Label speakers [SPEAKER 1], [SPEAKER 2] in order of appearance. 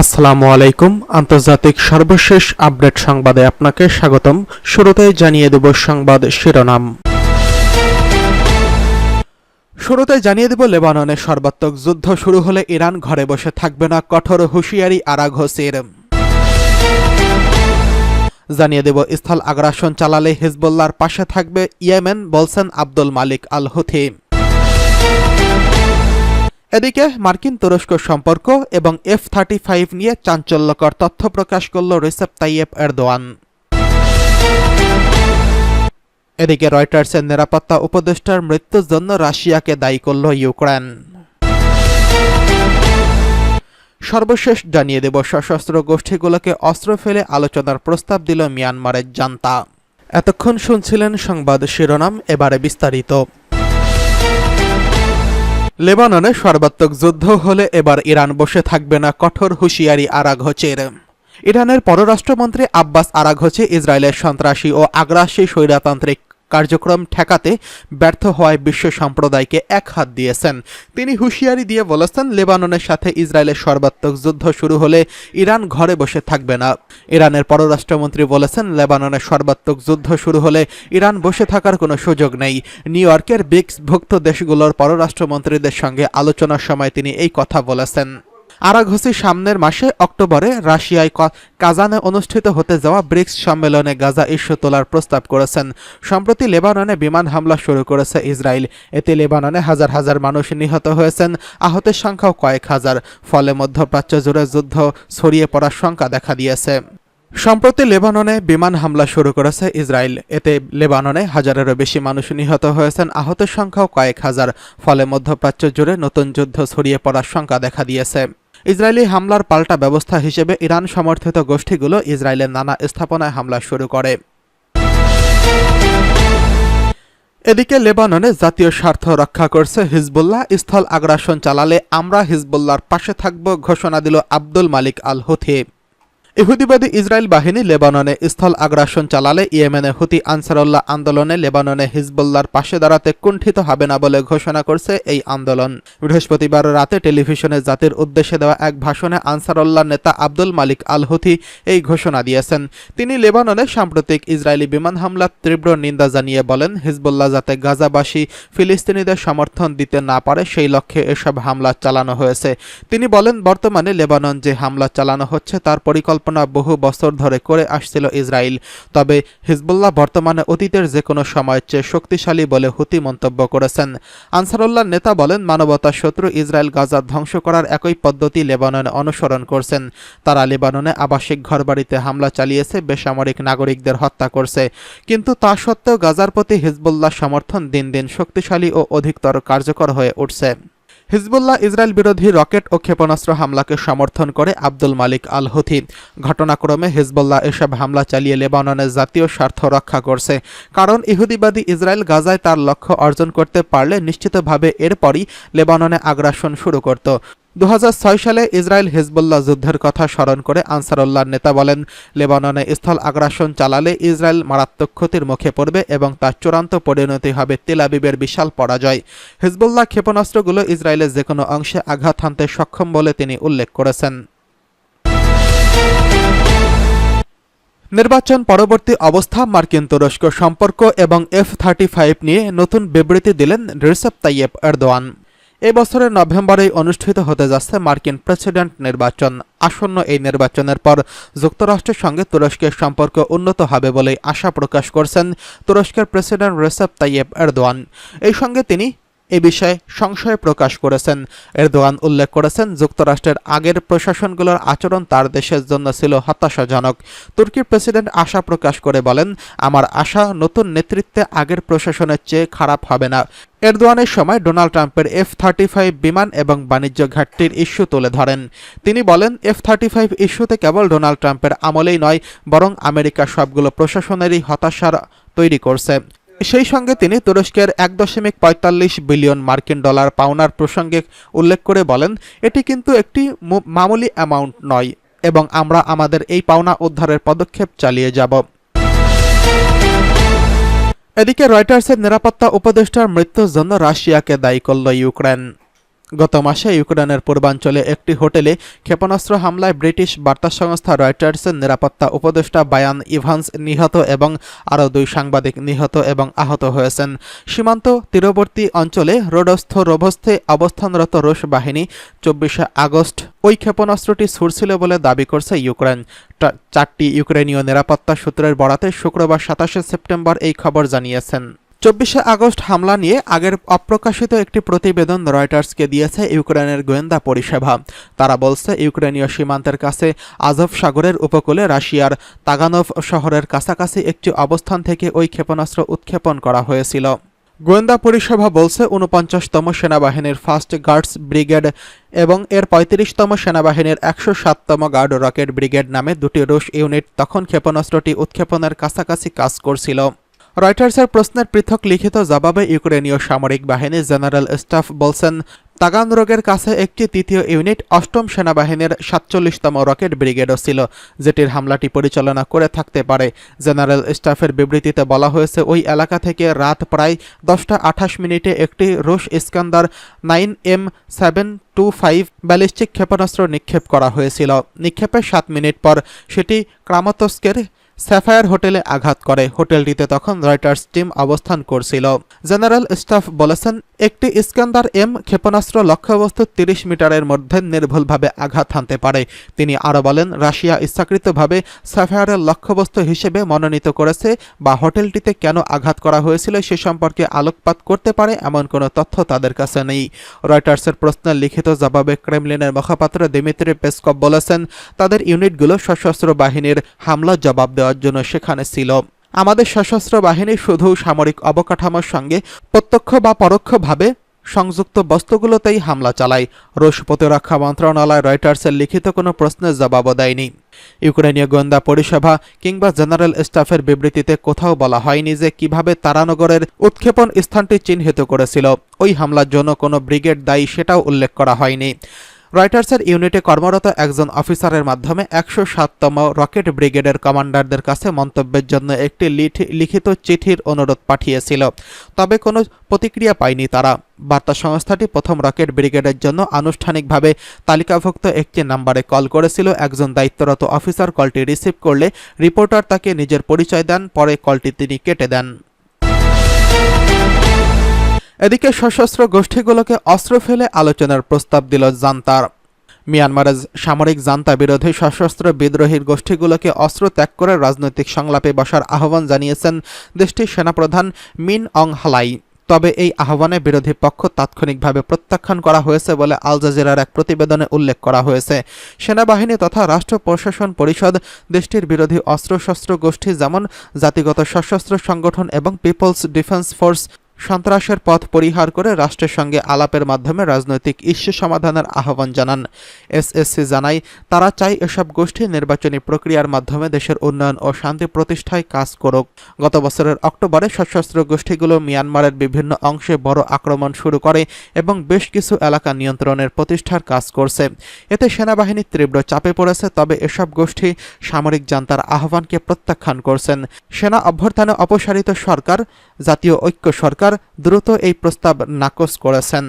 [SPEAKER 1] আসসালামু আলাইকুম। আন্তর্জাতিক সর্বশেষ আপডেট সংবাদে আপনাকে স্বাগতম। শুরুতেই জানিয়ে দেব সংবাদ শিরোনাম। লেবাননে সর্বাত্মক যুদ্ধ শুরু হলে ইরান ঘরে বসে থাকবে না, কঠোর হুঁশিয়ারি আরাঘসির। জানিয়ে দেব স্থল আগ্রাসন চালালে হিজবুল্লাহর পাশে থাকবে ইয়েমেন, বলছেন আব্দুল মালিক আল হুথি। এদিকে মার্কিন তুরস্ক সম্পর্ক এবং F-35 নিয়ে চাঞ্চল্যকর তথ্য প্রকাশ করল রিসেপ তাইয়েপ এরদোয়ান। এদিকে রয়টার্সের নিরাপত্তা উপদেষ্টার মৃত্যুর জন্য রাশিয়াকে দায়ী করল ইউক্রেন। সর্বশেষ জানিয়ে দেব সশস্ত্র গোষ্ঠীগুলোকে অস্ত্র ফেলে আলোচনার প্রস্তাব দিল মিয়ানমারের জান্তা। এতক্ষণ শুনছিলেন সংবাদ শিরোনাম, এবারে বিস্তারিত। লেবাননে সর্বাত্মক যুদ্ধ হলে এবার ইরান বসে থাকবে না, কঠোর হুঁশিয়ারি আরাঘচির। ইরানের পররাষ্ট্রমন্ত্রী আব্বাস আরাঘচি ইসরায়েলের সন্ত্রাসী ও আগ্রাসী স্বৈরতান্ত্রিক কার্যক্রম ঠেকাতে ব্যর্থ হওয়ায় বিশ্ব সম্প্রদায়কে এক হাত দিয়েছেন। তিনি হুঁশিয়ারি দিয়ে বলেছেন, লেবাননের সাথে ইসরায়েলের সর্বাত্মক যুদ্ধ শুরু হলে ইরান ঘরে বসে থাকবে না। ইরানের পররাষ্ট্রমন্ত্রী বলেছেন, লেবাননের সর্বাত্মক যুদ্ধ শুরু হলে ইরান বসে থাকার কোনো সুযোগ নেই। নিউ ইয়র্কের ব্রিক্সভুক্ত দেশগুলোর পররাষ্ট্রমন্ত্রীদের সঙ্গে আলোচনার সময় তিনি এই কথা বলেছেন। আরাঘসি সামনের মাসে অক্টোবরে রাশিয়ায় কাজানে অনুষ্ঠিত হতে যাওয়া ব্রিক্স সম্মেলনে গাজা ইস্যু তোলার প্রস্তাব করেছেন। সম্প্রতি লেবাননে বিমান হামলা শুরু করেছে ইসরায়েল। এতে লেবাননে হাজার হাজার মানুষ নিহত হয়েছেন, আহতের সংখ্যাও কয়েক হাজার। ফলে মধ্যপ্রাচ্য জুড়ে যুদ্ধ ছড়িয়ে পড়ার শঙ্কা দেখা দিয়েছে। সম্প্রতি লেবাননে বিমান হামলা শুরু করেছে ইসরায়েল। এতে লেবাননে হাজারেরও বেশি মানুষ নিহত হয়েছেন, আহতের সংখ্যাও কয়েক হাজার। ফলে মধ্যপ্রাচ্য জুড়ে নতুন যুদ্ধ ছড়িয়ে পড়ার শঙ্কা দেখা দিয়েছে। ইসরায়েলি হামলার পাল্টা ব্যবস্থা হিসেবে ইরান সমর্থিত গোষ্ঠীগুলো ইসরায়েলের নানা স্থাপনায় হামলা শুরু করে। এদিকে লেবাননে জাতীয় স্বার্থ রক্ষা করছে হিজবুল্লাহ, স্থল আগ্রাসন চালালে আমরা হিজবুল্লাহর পাশে থাকব ঘোষণা দিল আব্দুল মালিক আল হুথি। ইহুদিবাদী ইসরায়েল বাহিনী লেবাননে স্থল আগ্রাসন চালালে ইয়েমেনে হুতি আনসারুল্লাহ আন্দোলনে লেবাননে হিজবুল্লাহর পাশে দাঁড়াতে কুণ্ঠিত হবে না বলে ঘোষণা করছে এই আন্দোলন। বৃহস্পতিবার রাতে টেলিভিশনে জাতির উদ্দেশ্যে দেওয়া এক ভাষণে আনসারুল্লাহ নেতা আব্দুল মালিক আল হুথি এই ঘোষণা দিয়েছেন। তিনি লেবাননে সাম্প্রতিক ইসরায়েলি বিমান হামলার তীব্র নিন্দা জানিয়ে বলেন, হিজবুল্লাহ যাতে গাজাবাসী ফিলিস্তিনিদের সমর্থন দিতে না পারে সেই লক্ষ্যে এসব হামলা চালানো হয়েছে। তিনি বলেন, বর্তমানে লেবানন যে হামলা চালানো হচ্ছে তার পরিকল্পনা বহু বছর ধরে করে আসছিল ইসরায়েল। তবে হিজবুল্লাহ বর্তমানে অতীতের যে কোনো সময়ের চেয়ে শক্তিশালী বলে হুতি মন্তব্য করেছেন। আনসারুল্লাহ নেতা বলেন, মানবতার শত্রু ইসরায়েল গাজা ধ্বংস করার একই পদ্ধতি লেবাননে অনুসরণ করছেন। তারা লেবাননে আবাসিক ঘরবাড়িতে হামলা চালিয়েছে, বেসামরিক নাগরিকদের হত্যা করছে। কিন্তু তা সত্ত্বেও গাজার প্রতি হিজবুল্লাহ সমর্থন দিন দিন শক্তিশালী ও অধিকতর কার্যকর হয়ে উঠছে। হিজবুল্লাহ ইসরায়েল বিরোধী রকেট ও ক্ষেপণাস্ত্র হামলাকে সমর্থন করে আব্দুল মালিক আল হুথি। ঘটনাক্রমে হিজবুল্লাহ এসব হামলা চালিয়ে লেবাননের জাতীয় স্বার্থ রক্ষা করছে। কারণ ইহুদিবাদী ইসরায়েল গাজায় তার লক্ষ্য অর্জন করতে পারলে নিশ্চিতভাবে এরপরই লেবাননে আগ্রাসন শুরু করত। 2006 সালে ইসরায়েল হিজবুল্লাহ যুদ্ধের কথা স্মরণ করে আনসারুল্লাহ নেতা বলেন, লেবাননে স্থল আগ্রাসন চালালে ইসরায়েল মারাত্মক ক্ষতির মুখে পড়বে এবং তার চূড়ান্ত পরিণতি হবে তেল আবিবের বিশাল পরাজয়। হিজবুল্লাহ ক্ষেপণাস্ত্রগুলো ইসরায়েলের যে কোনো অংশে আঘাত হানতে সক্ষম বলে তিনি উল্লেখ করেছেন। নির্বাচন পরবর্তী অবস্থা, মার্কিন তুরস্ক সম্পর্ক এবং F-35 নিয়ে নতুন বিবৃতি দিলেন রিসেপ তাইয়েপ এরদোয়ান। এই বছরের নভেম্বরেই অনুষ্ঠিত হতে যাচ্ছে মার্কিন প্রেসিডেন্ট নির্বাচন। আসন্ন এই নির্বাচনের পর যুক্তরাষ্ট্রের সঙ্গে তুরস্কের সম্পর্ক উন্নত হবে বলে আশা প্রকাশ করছেন তুরস্কের প্রেসিডেন্ট রিসেপ তাইয়েপ এরদোয়ান। এই সঙ্গে তিনি এ বিষয়ে সংশয় প্রকাশ করেছেন। এরদোয়ান উল্লেখ করেছেন, যুক্তরাষ্ট্রের আগের প্রশাসনগুলোর আচরণ তার দেশের জন্য ছিল হতাশাজনক। তুর্কির প্রেসিডেন্ট আশা প্রকাশ করে বলেন, আমার আশা নতুন নেতৃত্বে আগের প্রশাসনের চেয়ে খারাপ হবে না। এরদোয়ানের সময় ডোনাল্ড ট্রাম্পের F-35 বিমান এবং বাণিজ্য ঘাটতির ইস্যু তুলে ধরেন। তিনি বলেন, F-35 ইস্যুতে কেবল ডোনাল্ড ট্রাম্পের আমলেই নয়, বরং আমেরিকা সবগুলো প্রশাসনেরই হতাশার তৈরি করছে। সেই সঙ্গে তিনি তুরস্কের 1.45 বিলিয়ন মার্কিন ডলার পাওনার প্রসঙ্গে উল্লেখ করে বলেন, এটি কিন্তু একটি মামুলি অ্যামাউন্ট নয় এবং আমরা আমাদের এই পাওনা উদ্ধারের পদক্ষেপ চালিয়ে যাব। এদিকে রয়টার্সের নিরাপত্তা উপদেষ্টার মৃত্যুর জন্য রাশিয়াকে দায়ী করল ইউক্রেন। গত মাসে ইউক্রেনের পূর্বাঞ্চলে একটি হোটেলে ক্ষেপণাস্ত্র হামলায় ব্রিটিশ বার্তা সংস্থা রয়টার্সের নিরাপত্তা উপদেষ্টা বায়ান ইভান্স নিহত এবং আরও 2 সাংবাদিক নিহত এবং আহত হয়েছেন। সীমান্ত তীরবর্তী অঞ্চলে রোভস্থে অবস্থানরত রুশ বাহিনী 24 আগস্ট ওই ক্ষেপণাস্ত্রটি ছুড়ছিল বলে দাবি করছে ইউক্রেন। 4টি ইউক্রেনীয় নিরাপত্তা সূত্রের বরাতে শুক্রবার 27 সেপ্টেম্বর এই খবর জানিয়েছেন। 24 আগস্ট হামলা নিয়ে আগের অপ্রকাশিত একটি প্রতিবেদন রয়টার্সকে দিয়েছে ইউক্রেনের গোয়েন্দা পরিষেবা। তারা বলছে ইউক্রেনীয় সীমান্তের কাছে আজভ সাগরের উপকূলে রাশিয়ার তাগানভ শহরের কাছাকাছি একটি অবস্থান থেকে ওই ক্ষেপণাস্ত্র উৎক্ষেপণ করা হয়েছিল। গোয়েন্দা পরিষেবা বলছে 49তম সেনাবাহিনীর ফার্স্ট গার্ডস ব্রিগেড এবং এর 35তম সেনাবাহিনীর 107তম গার্ড রকেট ব্রিগেড নামে 2টি রুশ ইউনিট তখন ক্ষেপণাস্ত্রটি উৎক্ষেপণের কাছাকাছি কাজ করছিল। রয়টার্সের প্রশ্নের পৃথক লিখিত জবাবে ইউক্রেনীয় সামরিক বাহিনী জেনারেল স্টাফ বলছেন, তাগানরোগের কাছে একটি 3য় ইউনিট 8ম সেনাবাহিনীর 47তম রকেট ব্রিগেডও ছিল, যেটির হামলাটি পরিচালনা করে থাকতে পারে। জেনারেল স্টাফের বিবৃতিতে বলা হয়েছে, ওই এলাকা থেকে রাত প্রায় 10:28 একটি রুশ ইস্কান্দার 9M725 ব্যালিস্টিক ক্ষেপণাস্ত্র নিক্ষেপ করা হয়েছিল। নিক্ষেপের 7 মিনিট পর সেটি ক্রামাতস্কের স্যাফায়ার হোটেলে আঘাত করে। হোটেলটিতে তখন রয়টার্স টিম অবস্থান করছিল। জেনারেল স্টাফ বলেছেন, একটি ইস্কান্দার এম ক্ষেপণাস্ত্র লক্ষ্যবস্তু 30 মিটারের মধ্যে নির্ভুলভাবে আঘাত হানতে পারে। তিনি আরও বলেন, রাশিয়া ইচ্ছাকৃতভাবে স্যাফায়ারের লক্ষ্যবস্তু হিসেবে মনোনীত করেছে বা হোটেলটিতে কেন আঘাত করা হয়েছিল সে সম্পর্কে আলোকপাত করতে পারে এমন কোনো তথ্য তাদের কাছে নেই। রয়টার্সের প্রশ্নের লিখিত জবাবে ক্রেমলিনের মুখপাত্র দিমিত্রি পেসকভ বলেছেন, তাদের ইউনিটগুলো সশস্ত্র বাহিনীর হামলা জবাব দেওয়ার জন্য সেখানে ছিল। আমাদের সশস্ত্র বাহিনী শুধু সামরিক অবকাঠামোর সঙ্গে প্রত্যক্ষ বা পরোক্ষভাবে সংযুক্ত বস্তুগুলোতেই হামলা চালায়। রুশ প্রতিরক্ষা মন্ত্রণালয় রয়টার্সের লিখিত কোনো প্রশ্নের জবাবও দেয়নি। ইউক্রেনীয় গোয়েন্দা পরিষেবা কিংবা জেনারেল স্টাফের বিবৃতিতে কোথাও বলা হয়নি যে কিভাবে তারানগরের উৎক্ষেপণ স্থানটি চিহ্নিত করেছিল। ওই হামলার জন্য কোনো ব্রিগেড দায়ী সেটাও উল্লেখ করা হয়নি। রয়টার্সের ইউনিটে কর্মরত একজন অফিসারের মাধ্যমে 107তম রকেট ব্রিগেডের কমান্ডারদের কাছে মন্তব্যের জন্য একটি লিখিত চিঠির অনুরোধ পাঠিয়েছিল, তবে কোনো প্রতিক্রিয়া পায়নি তারা। বার্তা সংস্থাটি প্রথম রকেট ব্রিগেডের জন্য আনুষ্ঠানিকভাবে তালিকাভুক্ত একটি নম্বরে কল করেছিল। একজন দায়িত্বরত অফিসার কলটি রিসিভ করলে রিপোর্টার তাকে নিজের পরিচয় দেন, পরে কলটি তিনি কেটে দেন। এদিকে সশস্ত্র গোষ্ঠীগুলোকে অস্ত্র ফেলে আলোচনার প্রস্তাব দিল জান্তার। মিয়ানমারের সামরিক জান্তা বিরোধী সশস্ত্র বিদ্রোহী গোষ্ঠীগুলোকে অস্ত্র ত্যাগ করে রাজনৈতিক সংলাপে বসার আহ্বান জানিয়েছেন দেশটির সেনাপ্রধান মিন অং হ্লাই। তবে এই আহ্বানে বিরোধী পক্ষ তাৎক্ষণিকভাবে প্রত্যাখ্যান করা হয়েছে বলে আল জাজিরার এক প্রতিবেদনে উল্লেখ করা হয়েছে। সেনাবাহিনী তথা রাষ্ট্র প্রশাসন পরিষদ দেশটির বিরোধী অস্ত্রশস্ত্র গোষ্ঠী যেমন জাতিগত সশস্ত্র সংগঠন এবং পিপলস ডিফেন্স ফোর্স সন্ত্রাসের পথ পরিহার করে রাষ্ট্রের সঙ্গে আলাপের মাধ্যমে রাজনৈতিক ইস্যু সমাধানের আহ্বান জানান। এসএসসি জানায়, তারা চায় এসব গোষ্ঠী নির্বাচনী প্রক্রিয়ার মাধ্যমে দেশের উন্নয়ন ও শান্তি প্রতিষ্ঠায় কাজ করুক। গত বছরের অক্টোবরে সশস্ত্র গোষ্ঠীগুলো মিয়ানমারের বিভিন্ন অংশে বড় আক্রমণ শুরু করে এবং বেশ কিছু এলাকা নিয়ন্ত্রণের প্রতিষ্ঠার কাজ করছে। এতে সেনাবাহিনী তীব্র চাপে পড়েছে, তবে এসব গোষ্ঠী সামরিক জান্তার আহ্বানকে প্রত্যাখ্যান করছেন। সেনা অভ্যর্থনে অপসারিত সরকার জাতীয় ঐক্য সরকার দ্রুত এই প্রস্তাব নাকচ করেছেন।